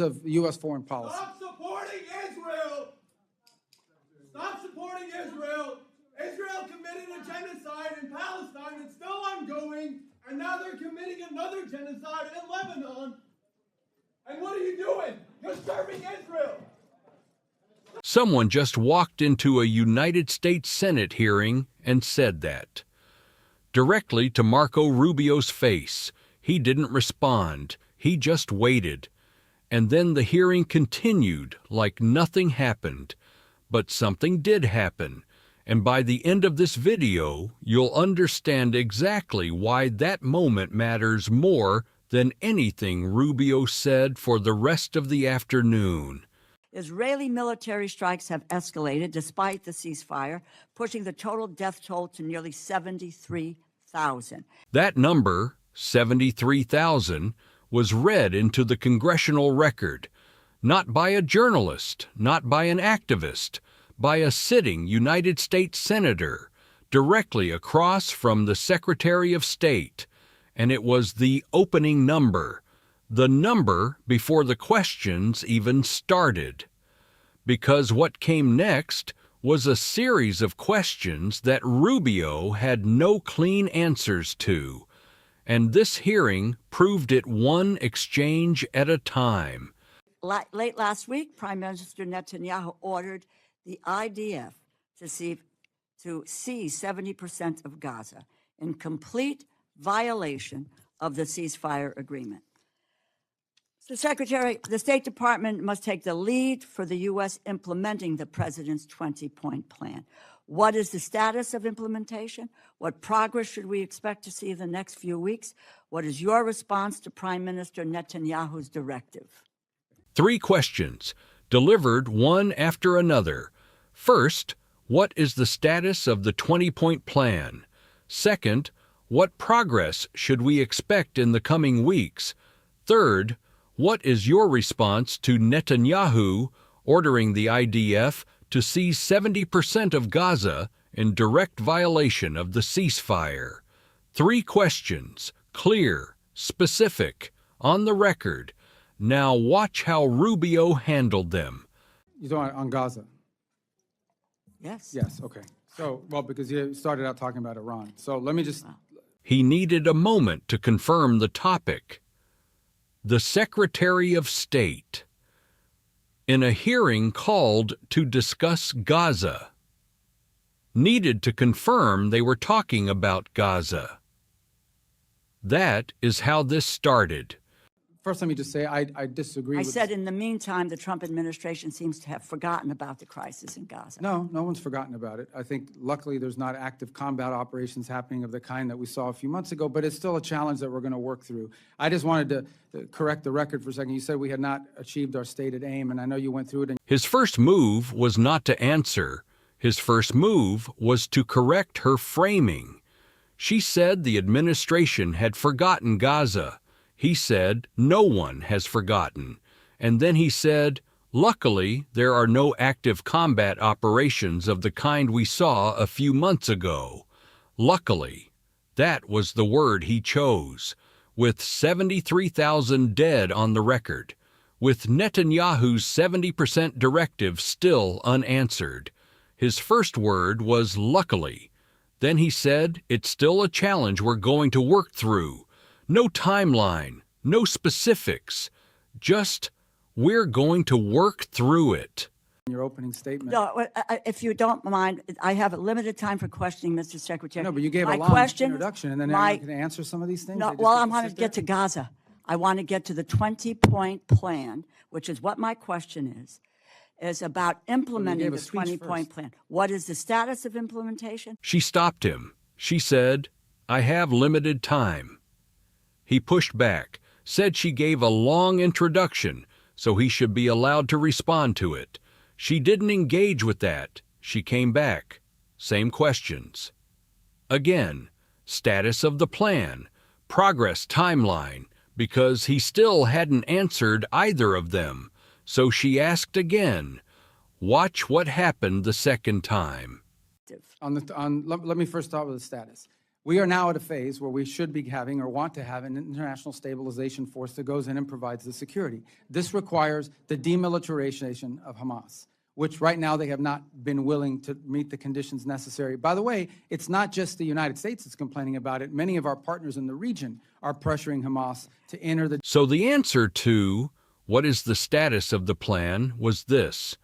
of U.S. foreign policy. Stop supporting Israel! Stop supporting Israel! Israel committed a genocide in Palestine. It's still ongoing. And now they're committing another genocide in Lebanon. And what are you doing? You're serving Israel. Someone just walked into a United States Senate hearing and said that. Directly to Marco Rubio's face. He didn't respond. He just waited. And then the hearing continued like nothing happened. But something did happen. And by the end of this video, you'll understand exactly why that moment matters more than anything Rubio said for the rest of the afternoon. Israeli military strikes have escalated despite the ceasefire, pushing the total death toll to nearly 73,000. That number, 73,000, was read into the congressional record, not by a journalist, not by an activist, by a sitting United States Senator, directly across from the Secretary of State, and it was the opening number, the number before the questions even started. Because what came next was a series of questions that Rubio had no clean answers to, and this hearing proved it one exchange at a time. Late last week, Prime Minister Netanyahu ordered the IDF to seize 70% of Gaza in complete violation of the ceasefire agreement. So, Secretary, the State Department must take the lead for the U.S. implementing the president's 20-point plan. What is the status of implementation? What progress should we expect to see in the next few weeks? What is your response to Prime Minister Netanyahu's directive? 3 questions, delivered one after another. First, what is the status of the 20-point plan? Second, what progress should we expect in the coming weeks? Third, what is your response to Netanyahu ordering the IDF to seize 70% of Gaza in direct violation of the ceasefire? 3 questions, clear, specific, on the record. Now watch how Rubio handled them. You're talking on Gaza? Yes. Yes, okay. So, well, because you started out talking about Iran. So let me just... He needed a moment to confirm the topic. The Secretary of State, in a hearing called to discuss Gaza, needed to confirm they were talking about Gaza. That is how this started. First, let me just say I disagree. I said in the meantime, the Trump administration seems to have forgotten about the crisis in Gaza. No, no one's forgotten about it. I think luckily there's not active combat operations happening of the kind that we saw a few months ago, but it's still a challenge that we're going to work through. I just wanted to correct the record for a second. You said we had not achieved our stated aim, and I know you went through it. And His first move was not to answer. His first move was to correct her framing. She said the administration had forgotten Gaza. He said, no one has forgotten. And then he said, luckily, there are no active combat operations of the kind we saw a few months ago. Luckily, that was the word he chose. With 73,000 dead on the record, with Netanyahu's 70% directive still unanswered. His first word was luckily. Then he said, it's still a challenge we're going to work through. No timeline, no specifics, just we're going to work through it. your opening statement. No, if you don't mind, I have a limited time for questioning, Mr. Secretary. No, but you gave My a long question, introduction, and then now you're going to answer some of these things? No, They just well, get I to want to sit get there? to Gaza. I want to get to the 20-point plan, which is what my question is about implementing gave a the speech 20-point first. plan. What is the status of implementation? She stopped him. She said, I have limited time. He pushed back, said she gave a long introduction, so he should be allowed to respond to it. She didn't engage with that. She came back. Same questions. Again, status of the plan, progress timeline, because he still hadn't answered either of them. So she asked again. Watch what happened the second time. Let me first start with the status. We are now at a phase where we should be having or want to have an international stabilization force that goes in and provides the security. This requires the demilitarization of Hamas, which right now they have not been willing to meet the conditions necessary. By the way, it's not just the United States that's complaining about it. Many of our partners in the region are pressuring Hamas to enter the... So the answer to what is the status of the plan was this: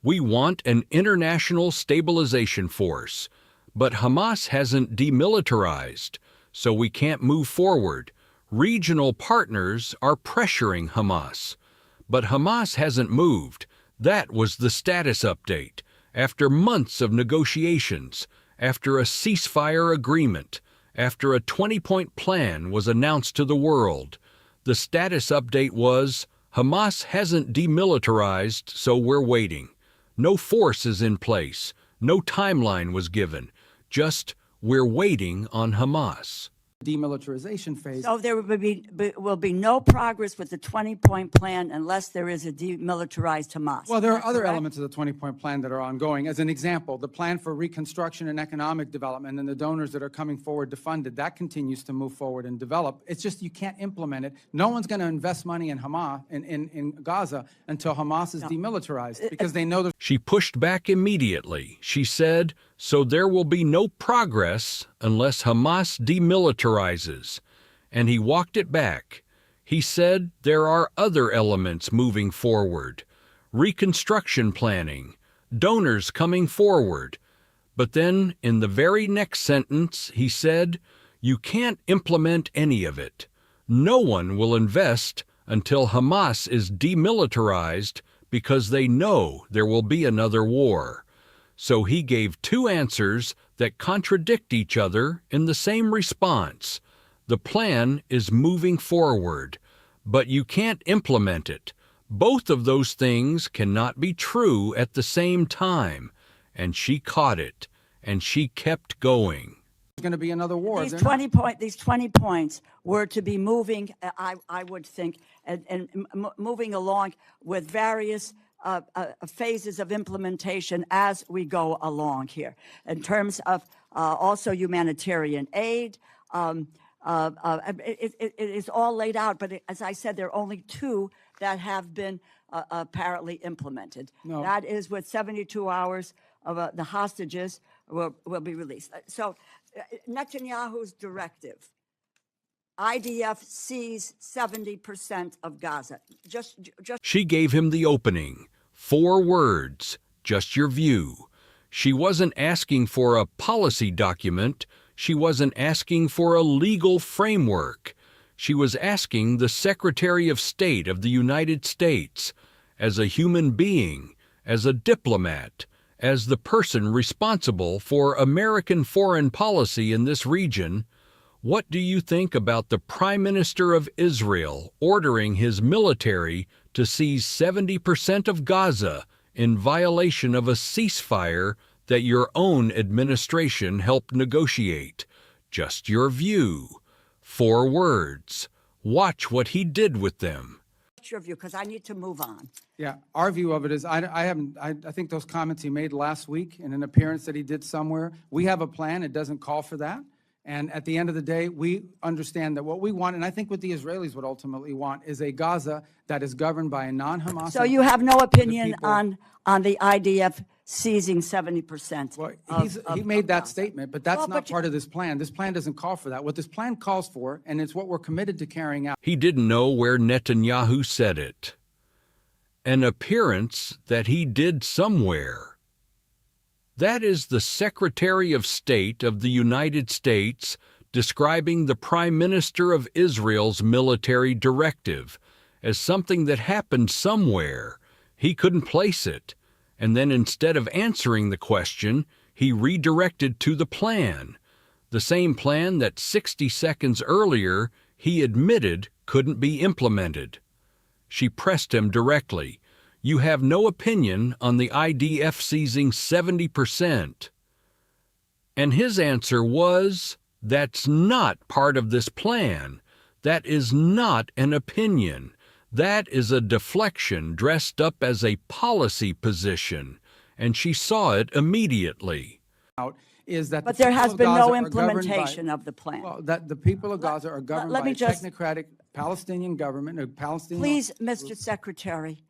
we want an international stabilization force, but Hamas hasn't demilitarized, so we can't move forward. Regional partners are pressuring Hamas, but Hamas hasn't moved. That was the status update. After months of negotiations, after a ceasefire agreement, after a 20-point plan was announced to the world, the status update was Hamas hasn't demilitarized, so we're waiting. No force is in place. No timeline was given. Just, we're waiting on Hamas. demilitarization phase. So there will be no progress with the 20-point plan unless there is a demilitarized Hamas. Well, there are other correct? elements of the 20-point plan that are ongoing. As an example, the plan for reconstruction and economic development and the donors that are coming forward to fund it, that continues to move forward and develop. It's just you can't implement it. No one's going to invest money in Hamas, in Gaza, until Hamas is demilitarized, because they know there's... She pushed back immediately. She said, so there will be no progress unless Hamas demilitarizes. And he walked it back. He said there are other elements moving forward. Reconstruction planning, donors coming forward. But then, in the very next sentence, he said, you can't implement any of it. No one will invest until Hamas is demilitarized because they know there will be another war. So he gave two answers that contradict each other in the same response. The plan is moving forward, but you can't implement it. Both of those things cannot be true at the same time. And she caught it, and she kept going. going to be another war. These They're 20 points were to be moving, I would think, and moving along with various phases of implementation as we go along here. In terms of also humanitarian aid, it is all laid out, but as I said, there are only two that have been apparently implemented. No. That is with 72 hours of the hostages will be released. So Netanyahu's directive, IDF sees 70% of Gaza. Just She gave him the opening. 4 words, just your view. She wasn't asking for a policy document. She wasn't asking for a legal framework. She was asking the Secretary of State of the United States, as a human being, as a diplomat, as the person responsible for American foreign policy in this region, what do you think about the Prime Minister of Israel ordering his military to seize 70% of Gaza in violation of a ceasefire that your own administration helped negotiate? Just your view. 4 words. Watch what he did with them. your view, because I need to move on. Yeah, our view of it is, I think those comments he made last week in an appearance that he did somewhere, we have a plan. It doesn't call for that. And at the end of the day, we understand that what we want, and I think what the Israelis would ultimately want, is a Gaza that is governed by a non-Hamas. So you have no opinion people- on the IDF seizing 70%? Well, of he made that Gaza? statement, but that's Well, not but part of this plan. This plan doesn't call for that. What this plan calls for, and it's what we're committed to carrying out. He didn't know where Netanyahu said it. An appearance that he did somewhere. That is the Secretary of State of the United States describing the Prime Minister of Israel's military directive as something that happened somewhere. He couldn't place it. And then instead of answering the question, he redirected to the plan. The same plan that 60 seconds earlier he admitted couldn't be implemented. She pressed him directly. You have no opinion on the IDF seizing 70%. And his answer was, that's not part of this plan. That is not an opinion. That is a deflection dressed up as a policy position. And she saw it immediately. is that the But there people has of been Gaza no are governed by- implementation of the plan. Well, that the people of Gaza are governed let by me a just- technocratic Palestinian government, a Palestinian. Please, Mr. Secretary.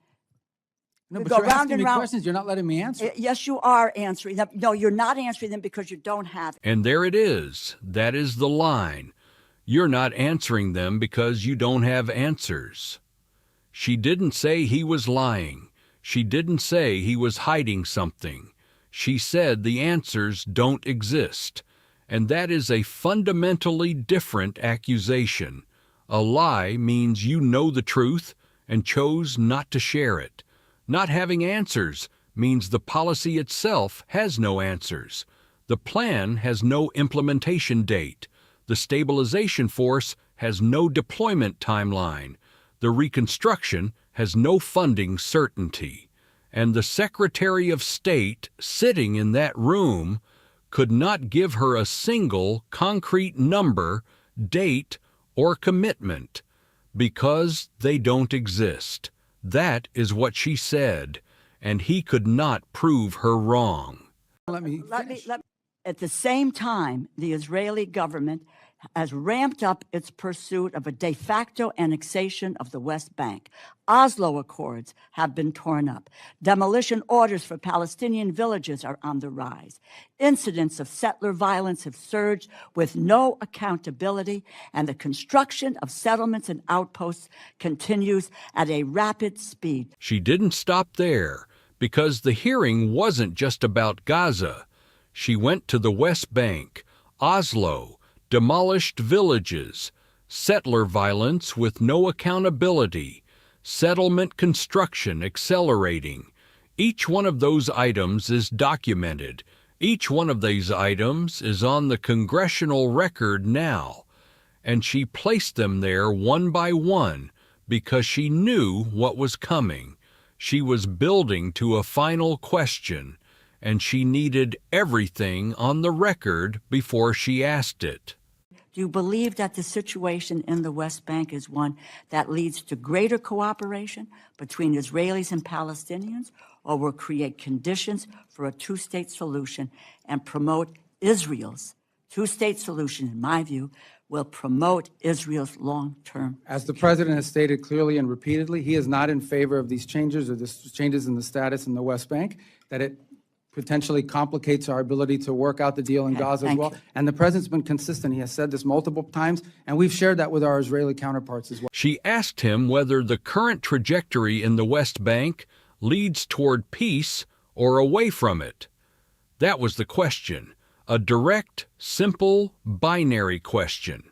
No, we but go you're round asking and me round. questions. You're not letting me answer. Yes, you are answering them. No, you're not answering them because you don't have. And there it is. That is the line. You're not answering them because you don't have answers. She didn't say he was lying. She didn't say he was hiding something. She said the answers don't exist. And that is a fundamentally different accusation. A lie means you know the truth and chose not to share it. Not having answers means the policy itself has no answers. The plan has no implementation date. The stabilization force has no deployment timeline. The reconstruction has no funding certainty. And the Secretary of State sitting in that room could not give her a single concrete number, date, or commitment because they don't exist. That is what she said, and he could not prove her wrong. Let me finish. At the same time, the Israeli government has ramped up its pursuit of a de facto annexation of the West Bank. Oslo Accords have been torn up. Demolition orders for Palestinian villages are on the rise. Incidents of settler violence have surged with no accountability, and the construction of settlements and outposts continues at a rapid speed. She didn't stop there, because the hearing wasn't just about Gaza. She went to the West Bank, Oslo, demolished villages, settler violence with no accountability, settlement construction accelerating. Each one of those items is documented. Each one of these items is on the congressional record now, and she placed them there one by one because she knew what was coming. She was building to a final question, and she needed everything on the record before she asked it. Do you believe that the situation in the West Bank is one that leads to greater cooperation between Israelis and Palestinians, or will create conditions for a two-state solution and promote Israel's two-state solution, in my view, will promote Israel's long-term? As the president has stated clearly and repeatedly, he is not in favor of these changes or the changes in the status in the West Bank, that it potentially complicates our ability to work out the deal in Gaza as thank well. you. And the president's been consistent. He has said this multiple times, and we've shared that with our Israeli counterparts as well. She asked him whether the current trajectory in the West Bank leads toward peace or away from it. That was the question, a direct, simple, binary question.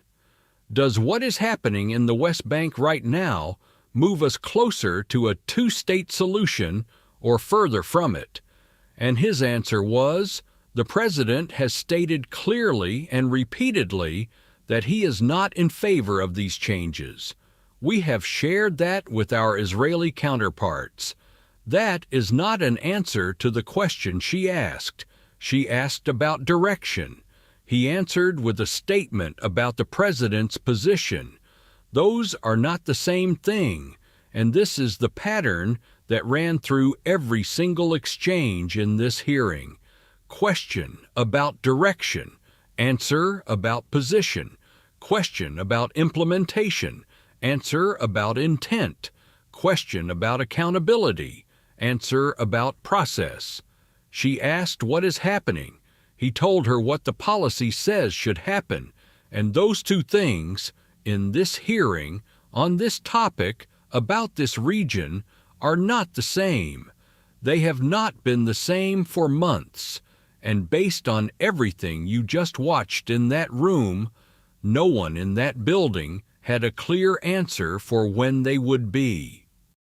Does what is happening in the West Bank right now move us closer to a two-state solution or further from it? And his answer was, the president has stated clearly and repeatedly that he is not in favor of these changes. We have shared that with our Israeli counterparts. That is not an answer to the question she asked. She asked about direction. He answered with a statement about the president's position. Those are not the same thing, and this is the pattern that ran through every single exchange in this hearing. Question about direction, answer about position. Question about implementation, answer about intent. Question about accountability, answer about process. She asked what is happening. He told her what the policy says should happen, and those two things, in this hearing, on this topic, about this region, are not the same. They have not been the same for months, and based on everything you just watched in that room, no one in that building had a clear answer for when they would be.